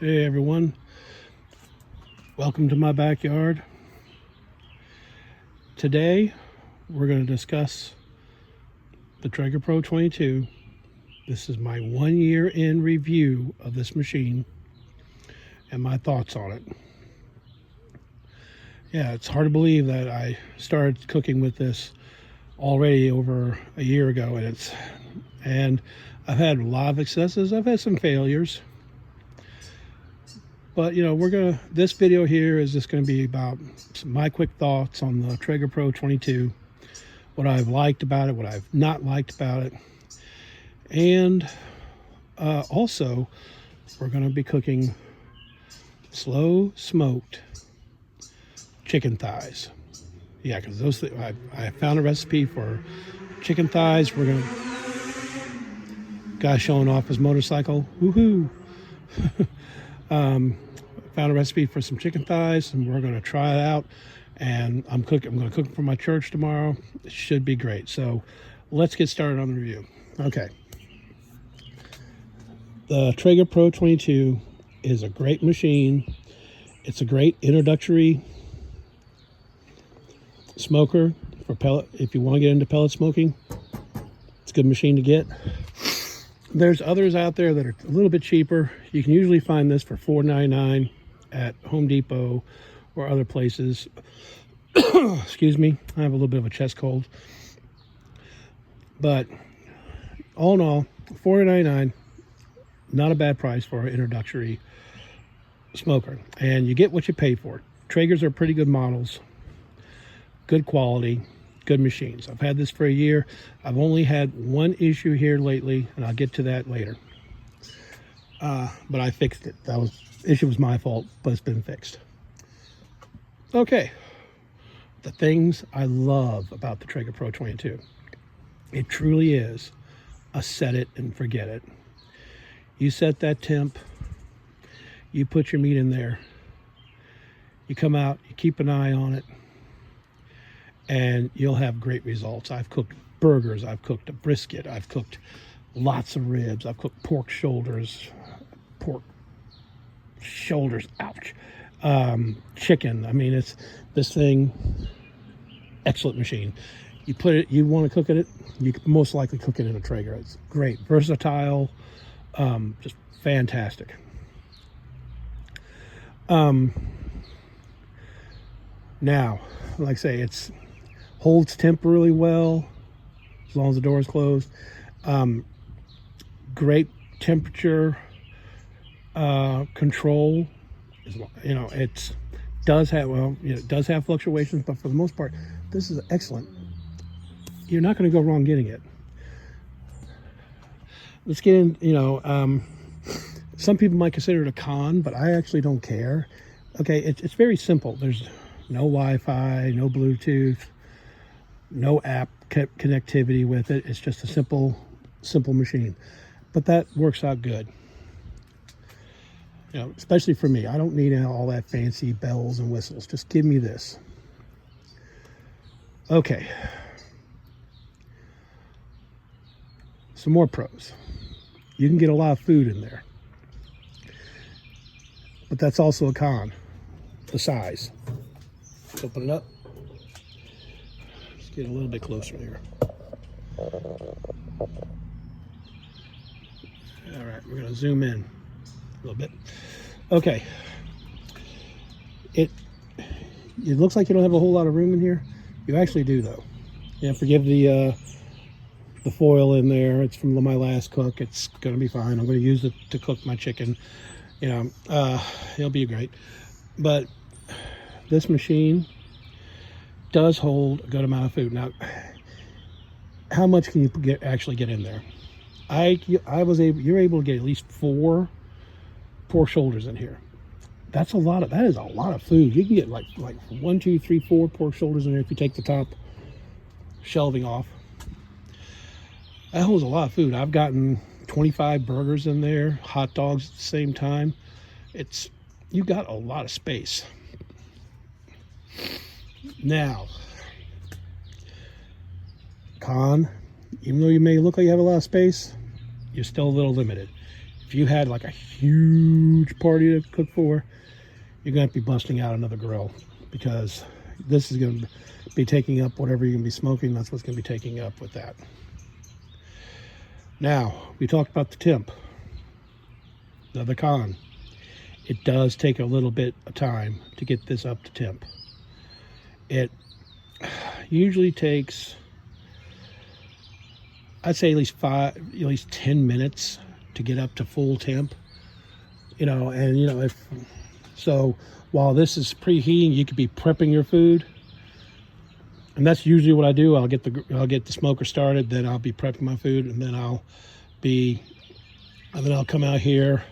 Hey everyone, welcome to my backyard. Today we're going to discuss the Traeger Pro 22. This is my 1 year in review of this machine and my thoughts on it. Yeah, it's hard to believe that I started cooking with this already over a year ago, and I've had a lot of successes. I've had some failures. But this video here is just gonna be about my quick thoughts on the Traeger Pro 22, what I've liked about it, what I've not liked about it, and also we're gonna be cooking slow smoked chicken thighs. Yeah, because those I found a recipe for chicken thighs. We're gonna guy showing off his motorcycle. Woohoo! Found a recipe for some chicken thighs, and we're going to try it out. And I'm going to cook for my church tomorrow. It should be great. So let's get started on the review. Okay. The Traeger Pro 22 is a great machine. It's a great introductory smoker for pellet. If you want to get into pellet smoking, it's a good machine to get. There's others out there that are a little bit cheaper. You can usually find this for $4.99 at Home Depot or other places. Excuse me, I have a little bit of a chest cold. But all in all, $4.99, not a bad price for an introductory smoker. And you get what you pay for. Traegers are pretty good models, good quality, good machines. I've had this for a year. I've only had one issue here lately, and I'll get to that later. But I fixed it. Issue was my fault, but it's been fixed. Okay, the things I love about the Traeger Pro 22. It truly is a set it and forget it. You set that temp, you put your meat in there, you come out, you keep an eye on it, and you'll have great results. I've cooked burgers, I've cooked a brisket, I've cooked lots of ribs, I've cooked pork shoulders, ouch. Chicken. I mean, it's this thing, excellent machine. You want to cook it, you can most likely cook it in a Traeger. It's great, versatile, just fantastic. Now, like I say, it's holds temp really well as long as the door is closed. Great temperature control. It does have fluctuations, but for the most part, this is excellent. You're not going to go wrong getting it. Let's get in. Some people might consider it a con, but I actually don't care. Okay, it's very simple. There's no Wi-Fi, no Bluetooth, no app connectivity with it. It's just a simple machine, but that works out good. Especially for me, I don't need all that fancy bells and whistles. Just give me this. Okay. Some more pros. You can get a lot of food in there, but that's also a con. The size. Let's open it up. Let's get a little bit closer here. All right, we're going to zoom in a little bit. Okay. It looks like you don't have a whole lot of room in here. You actually do, though. Yeah, forgive the foil in there. It's from my last cook. It's going to be fine. I'm going to use it to cook my chicken. It'll be great. But this machine does hold a good amount of food. Now, how much can you actually get in there? You're able to get at least 4 pork shoulders in here. That is a lot of food. You can get like 1, 2, 3, 4 pork shoulders in there if you take the top shelving off. That holds a lot of food. I've gotten 25 burgers in there, hot dogs at the same time. You got a lot of space. Now, con, even though you may look like you have a lot of space, you're still a little limited. If you had like a huge party to cook for, you're going to be busting out another grill, because this is going to be taking up whatever you're going to be smoking. That's what's going to be taking up with that. Now, we talked about the temp. Another con. It does take a little bit of time to get this up to temp. It usually takes, I'd say, at least 10 minutes to get up to full temp. And so while this is preheating, you could be prepping your food. And that's usually what I do. I'll get the smoker started, then I'll be prepping my food, and then I'll come out here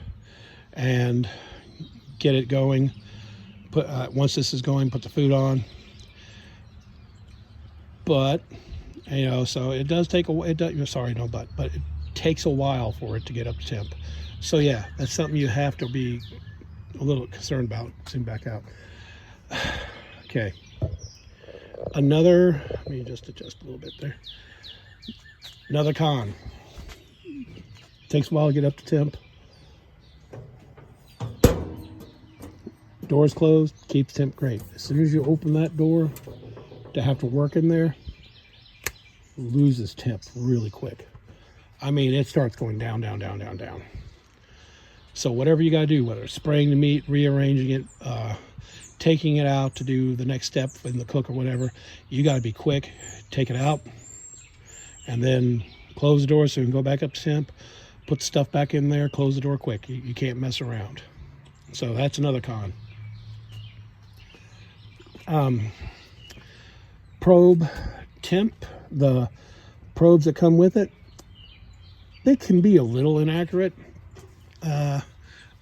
and get it going. Once this is going, put the food on. But so it does take but it takes a while for it to get up to temp. So yeah, that's something you have to be a little concerned about. Zoom back out. Okay. Let me just adjust a little bit there. Another con. Takes a while to get up to temp. Door's closed, keeps temp great. As soon as you open that door to have to work in there, loses temp really quick. I mean, it starts going down, down, down, down, down. So whatever you got to do, whether it's spraying the meat, rearranging it, taking it out to do the next step in the cook or whatever, you got to be quick. Take it out and then close the door so you can go back up to temp, put the stuff back in there, close the door quick. You can't mess around. So that's another con. Probe temp, the probes that come with it, they can be a little inaccurate.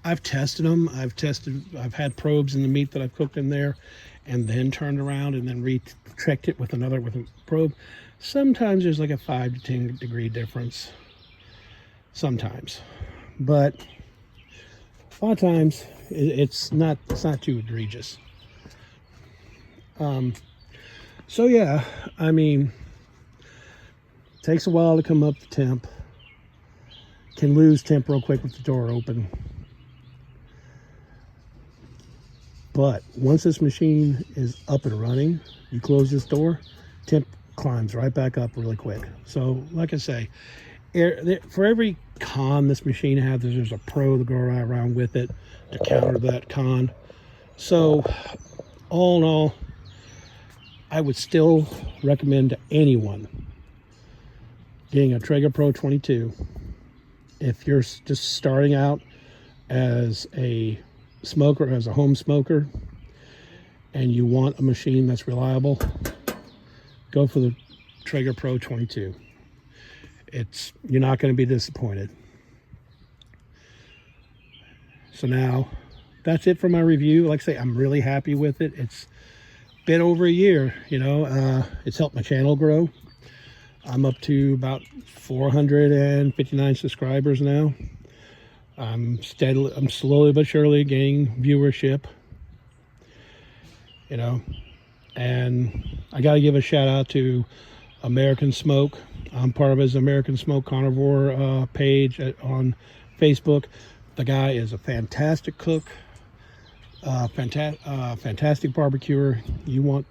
I've tested them. I've had probes in the meat that I've cooked in there and then turned around and then checked it with a probe. Sometimes there's like a 5 to 10 degree difference. Sometimes. But a lot of times it's not too egregious. So yeah, I mean, takes a while to come up to temp. Can lose temp real quick with the door open. But once this machine is up and running, you close this door, temp climbs right back up really quick. So like I say, for every con this machine has, there's a pro to go around with it to counter that con. So all in all, I would still recommend to anyone getting a Traeger Pro 22 if you're just starting out as a smoker, as a home smoker, and you want a machine that's reliable. Go for the Traeger Pro 22. You're not going to be disappointed. So now that's it for my review. Like I say, I'm really happy with it. It's been over a year, it's helped my channel grow. I'm up to about 459 subscribers now. I'm slowly but surely gaining viewership, and I got to give a shout out to American Smoke. I'm part of his American Smoke Carnivore page on Facebook. The guy is a fantastic cook, fantastic barbecuer. You want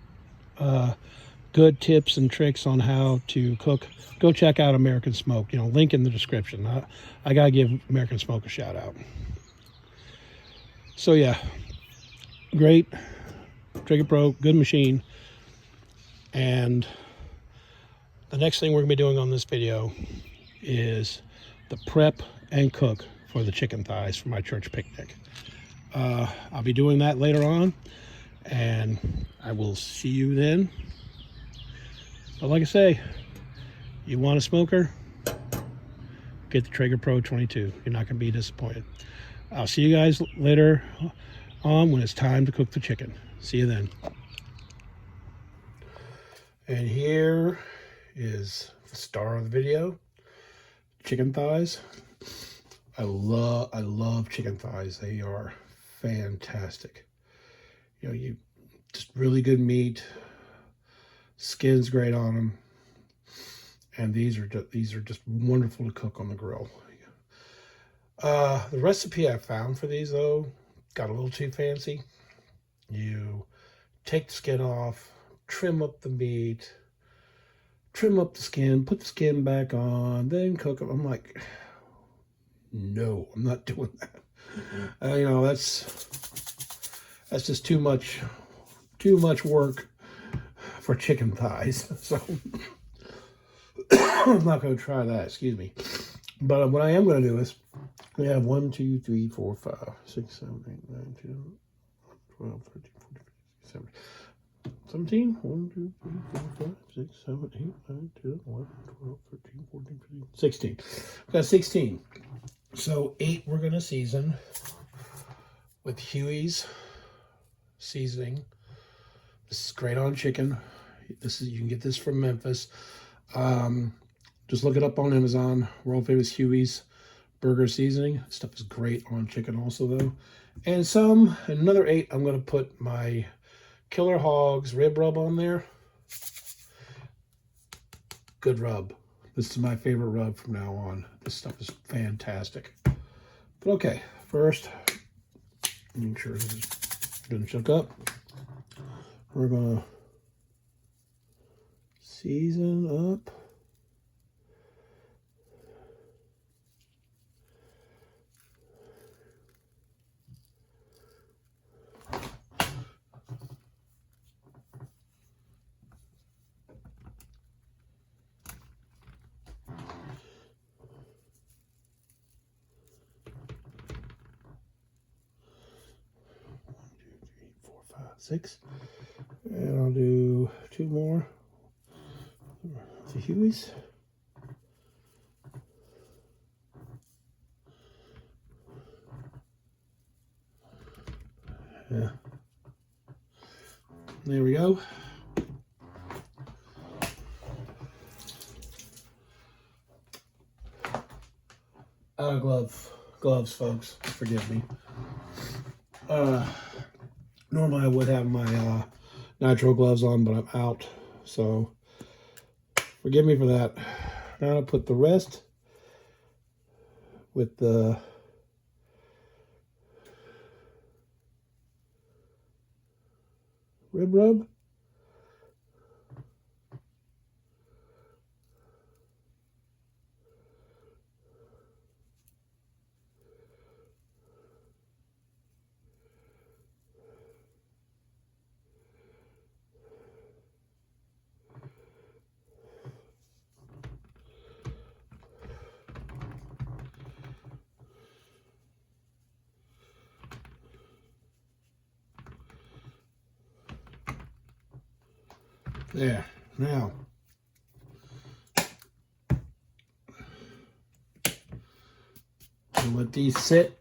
good tips and tricks on how to cook, go check out American Smoke. Link in the description. I gotta give American Smoke a shout out. So yeah, great Traeger Pro, good machine. And the next thing we're gonna be doing on this video is the prep and cook for the chicken thighs for my church picnic. I'll be doing that later on, and I will see you then. But like I say, you want a smoker, get the Traeger Pro 22. You're not going to be disappointed. I'll see you guys later on when it's time to cook the chicken. See you then. And here is the star of the video, chicken thighs. I love chicken thighs. They are fantastic. You just really good meat. Skin's great on them, and these are just wonderful to cook on the grill. The recipe I found for these, though, got a little too fancy. You take the skin off, trim up the meat, trim up the skin, put the skin back on, then cook them. I'm like, no, I'm not doing that. You know, that's just too much work for chicken thighs. So I'm not going to try that. Excuse me. But what I am going to do is we have 1, 2, 3, 4, 5, 6, 7, 8, 9, 10, 12, 13, 14, 15, 17, 1, 2, 3, 4, 5, 6, 7, 8, 9, 10, 11, 12, 13, 14, 15, 16. We've got 16. So 8 we're going to season with Huey's seasoning. This is great on chicken. You can get this from Memphis. Just look it up on Amazon. World famous Huey's burger seasoning. This stuff is great on chicken also though. And another 8, I'm going to put my Killer Hogs rib rub on there. Good rub. This is my favorite rub from now on. This stuff is fantastic. But okay, first, make sure this doesn't choke up. We're going to season up. Six, and I'll do 2 more. The Huey's. Yeah. There we go. Out of gloves, folks. Forgive me. Normally I would have my nitro gloves on, but I'm out, so forgive me for that. Now I'll put the rest with the rib rub. There, now, I'll let these sit.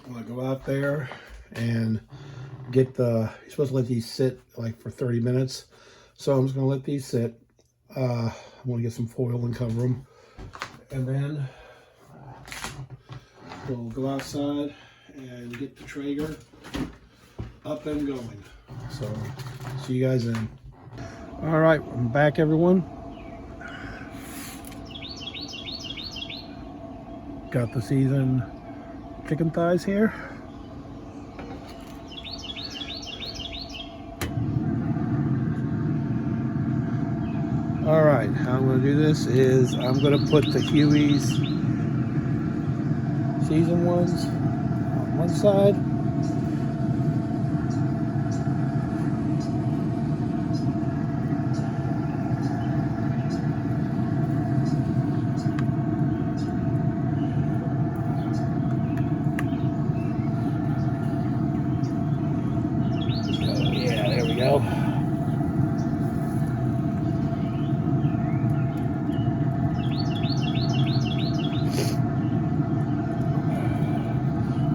I'll go out there and get you're supposed to let these sit like for 30 minutes. So I'm just gonna let these sit. I want to get some foil and cover them. And then we'll go outside and get the Traeger up and going. So, see you guys then. All right, I'm back, everyone. Got the seasoned chicken thighs here. All right, how I'm going to do this is I'm going to put the Huey's seasoned ones on one side.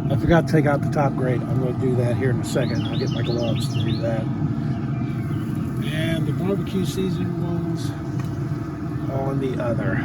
I forgot to take out the top grate. I'm going to do that here in a second. I'll get my gloves to do that. And the barbecue seasoned ones on the other.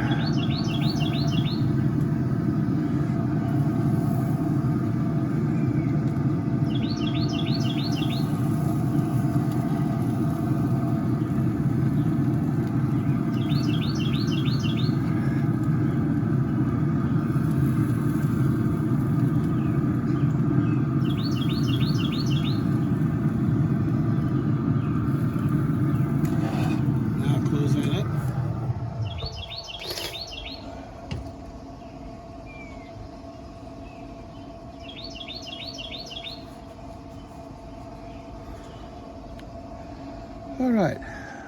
All right,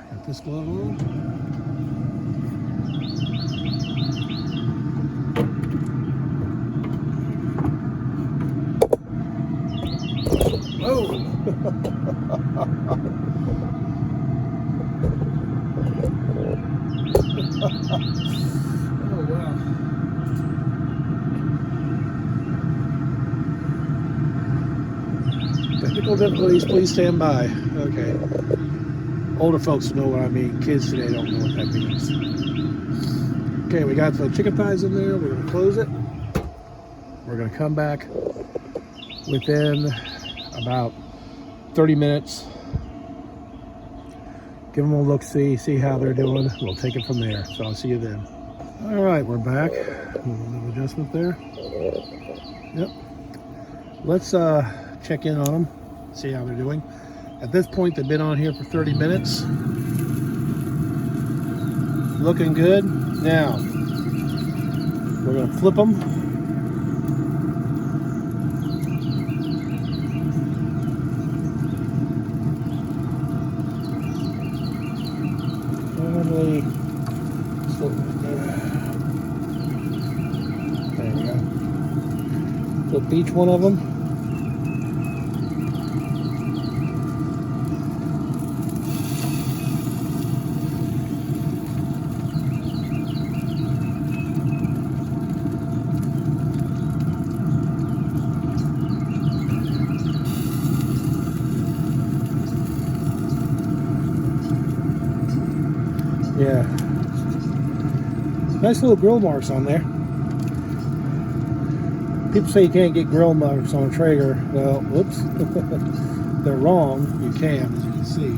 got this glove on. Oh! Oh, wow. Technical difficulties, please stand by. Okay. Older folks know what I mean. Kids today don't know what that means. Okay, we got the chicken thighs in there. We're going to close it. We're going to come back within about 30 minutes. Give them a look, see how they're doing. We'll take it from there. So I'll see you then. All right, we're back. A little adjustment there. Yep. Let's check in on them, see how they're doing. At this point, they've been on here for 30 minutes. Looking good. Now, we're going to flip them. Normally, there we go. Flip each one of them. Yeah, nice little grill marks on there. People say you can't get grill marks on a Traeger. Well, whoops, they're wrong. You can, as you can see.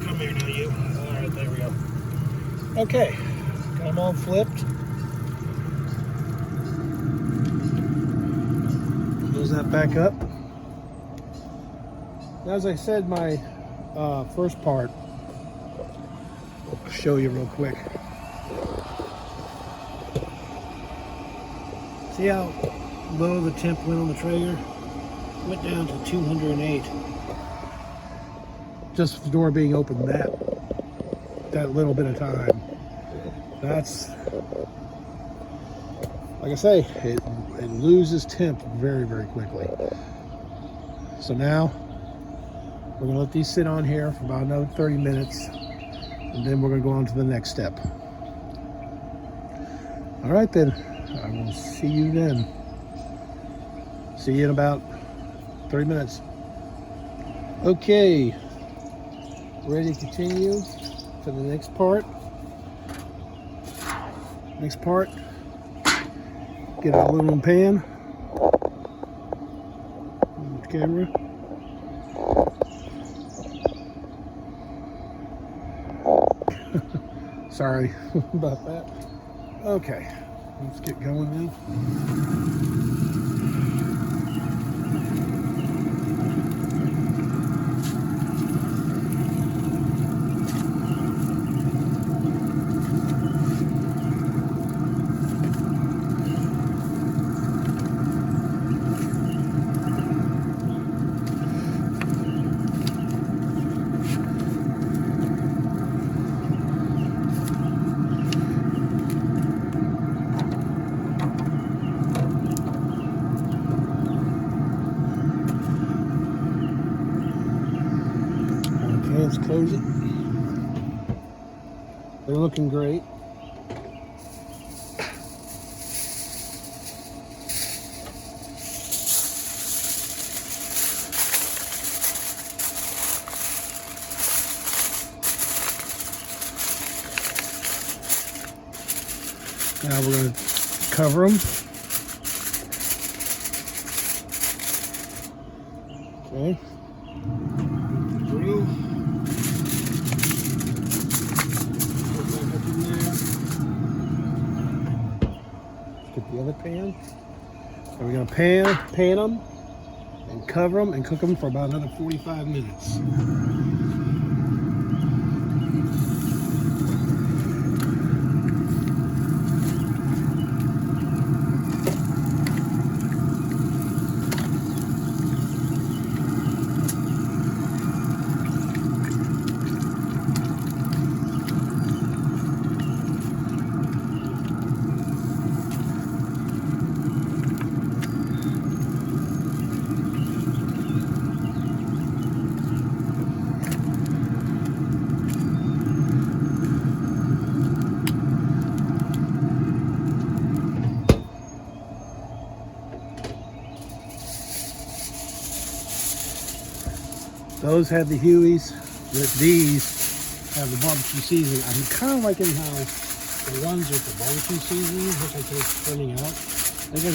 Come here now, you. All right, there we go. Okay, got them all flipped. Close that back up. As I said, my first part, I'll show you real quick. See how low the temp went on the Traeger? Went down to 208. Just the door being open that little bit of time. That's, like I say, it loses temp very, very quickly. So now we're going to let these sit on here for about another 30 minutes, and then we're going to go on to the next step. All right, then. I will see you then. See you in about 30 minutes. Okay. Ready to continue to the next part. Next part. Get our aluminum pan. Camera. Sorry about that. Okay, let's get going now. Let's close it. They're looking great. Now we're going to cover them. Okay. Through. Get the other pan. And we're going to pan them and cover them and cook them for about another 45 minutes. Those have the Hueys. These have the barbecue seasoning. I'm kind of liking how the ones with the barbecue seasoning look like they're turning out.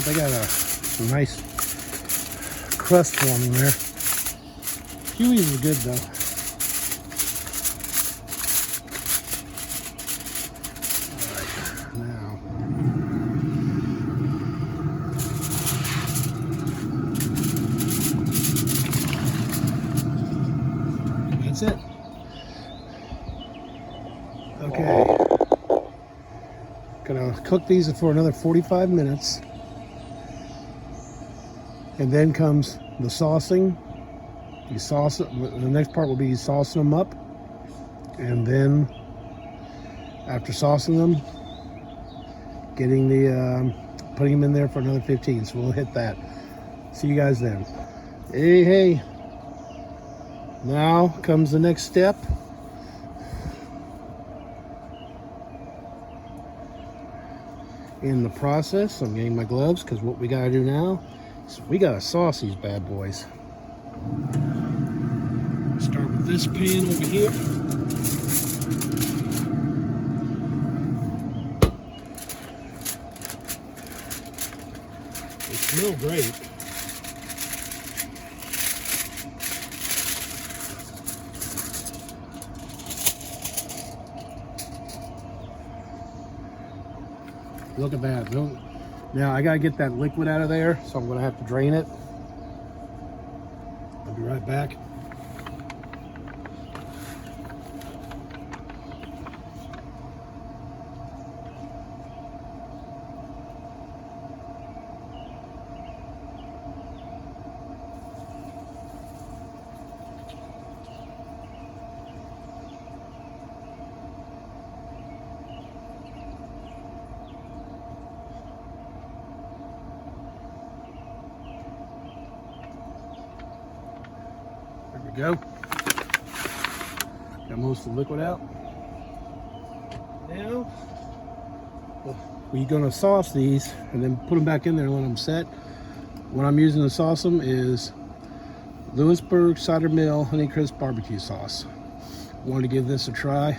They got a nice crust forming there. Hueys are good though. That's it. Okay. Gonna cook these for another 45 minutes. And then comes the saucing. You sauce it. The next part will be saucing them up. And then after saucing them, getting the putting them in there for another 15. So we'll hit that. See you guys then. Hey. Now comes the next step. In the process, I'm getting my gloves because what we gotta do now is we gotta sauce these bad boys. Start with this pan over here. They smell great. Look at that. Now I gotta get that liquid out of there, so I'm gonna have to drain it. I'll be right back. There we go. Got most of the liquid out. Now we're gonna sauce these and then put them back in there and let them set. What I'm using to sauce them is Lewisburg Cider Mill Honeycrisp barbecue sauce. Wanted to give this a try,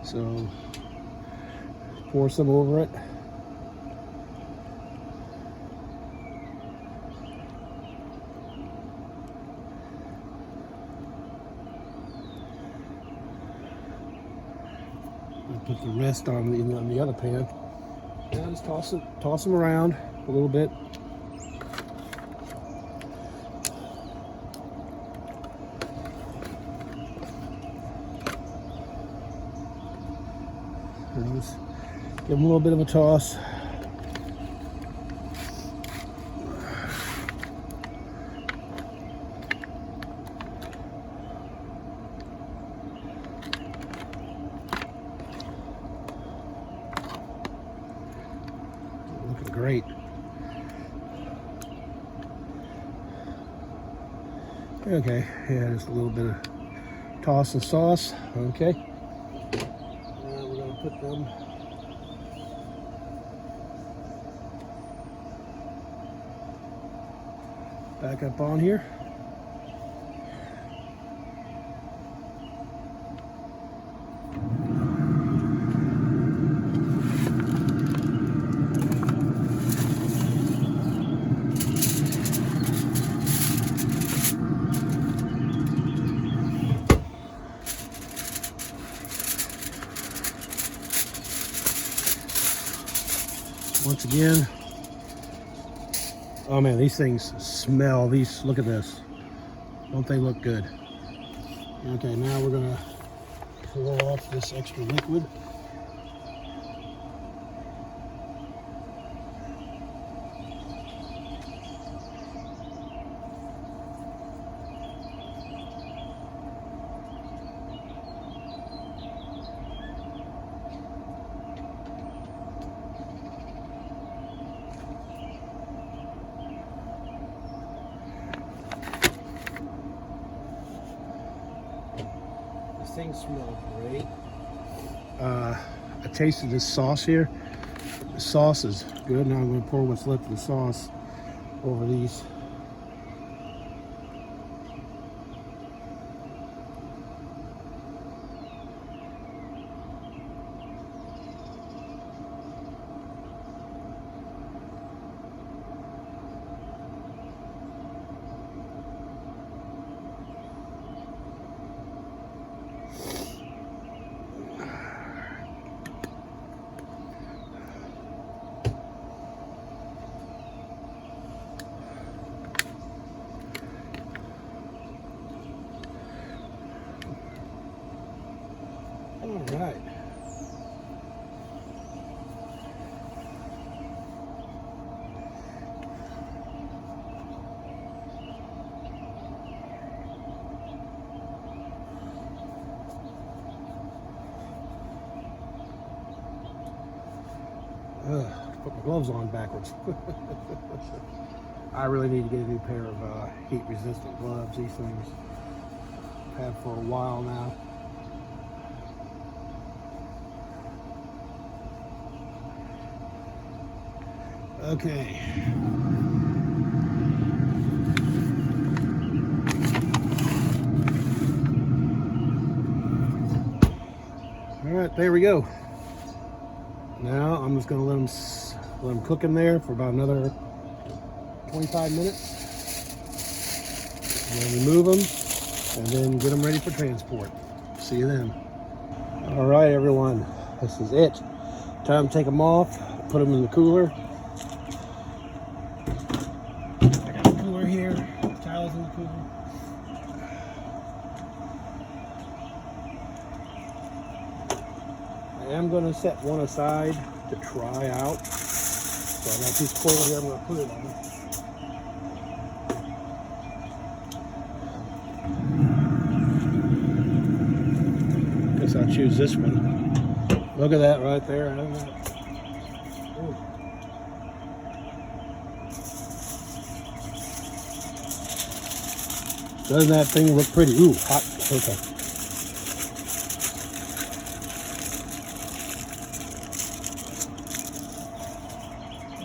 so pour some over it. Put the rest on the other pan. And just toss them around a little bit. And just give them a little bit of a toss. Great. Okay, yeah, just a little bit of toss and sauce. Okay. Now we're going to put them back up on here. Once again, oh man, these things smell. Look at this. Don't they look good? Okay, now we're gonna pour off this extra liquid. Things smell great. I tasted this sauce here. The sauce is good. Now I'm going to pour what's left of the sauce over these. right. Put my gloves on backwards. I really need to get a new pair of heat resistant gloves. These things I've had for a while now. Okay. All right, there we go. Now I'm just going to let them cook in there for about another 25 minutes. And then remove them and then get them ready for transport. See you then. All right, everyone, this is it. Time to take them off, put them in the cooler. I got the cooler here, towels in the cooler. I am going to set one aside to try out. So I got this cold here, I'm going to put it on. Guess I'll choose this one. Look at that right there. Doesn't that thing look pretty? Ooh, hot. Okay.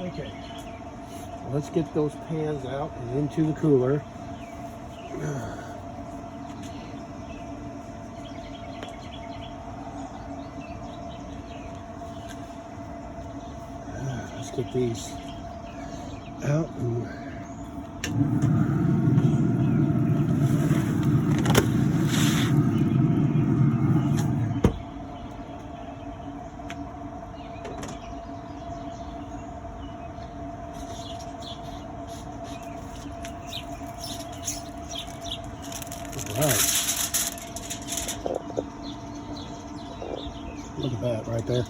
Okay. Let's get those pans out and into the cooler. Let's get these out. Alright. Look at that right there.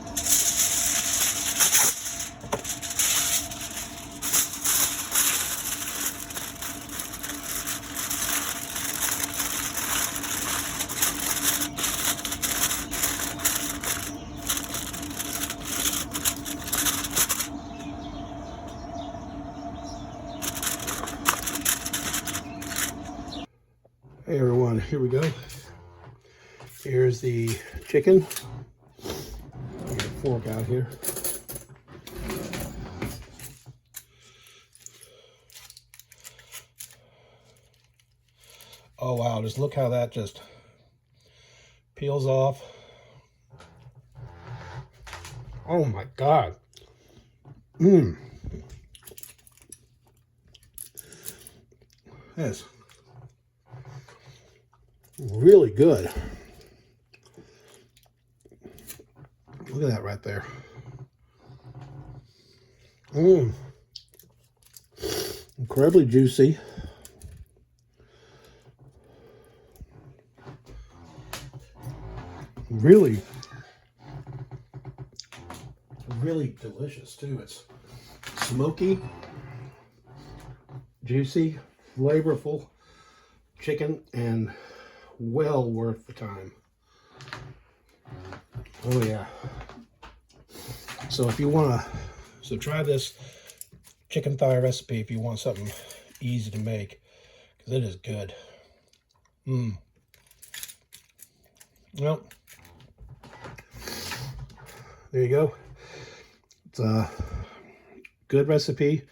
Hey everyone, here we go. Here's the chicken. Get a fork out here. Oh wow, just look how that just peels off. Oh my God. That's really good. Look at that right there. Incredibly juicy. Really delicious too. It's smoky, juicy, flavorful chicken, and well worth the time. Oh yeah. So if you want to, try this chicken thigh recipe if you want something easy to make, because it is good. Well, there you go. It's a good recipe.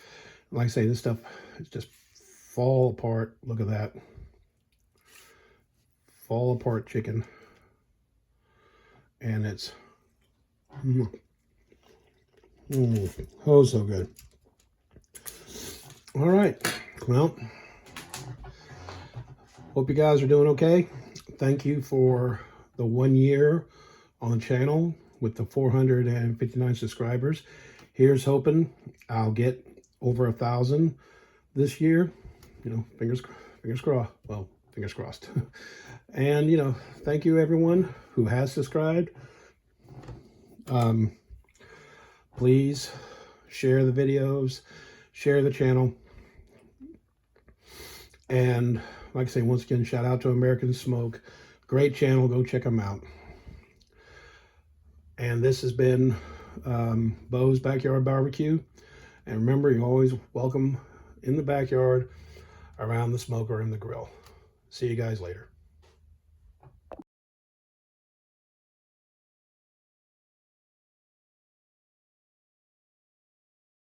Like I say, this stuff is just fall apart. Look at that. Fall apart chicken. And it's oh so good. All right. Well, hope you guys are doing okay. Thank you for the 1 year on the channel with the 459 subscribers. Here's hoping I'll get over 1,000 this year. You know, fingers crossed. Well, fingers crossed. And, you know, thank you everyone who has subscribed. Please share the videos, share the channel. And like I say, once again, shout out to American Smoke. Great channel. Go check them out. And this has been Bo's Backyard Barbecue. And remember, you're always welcome in the backyard, around the smoker and the grill. See you guys later.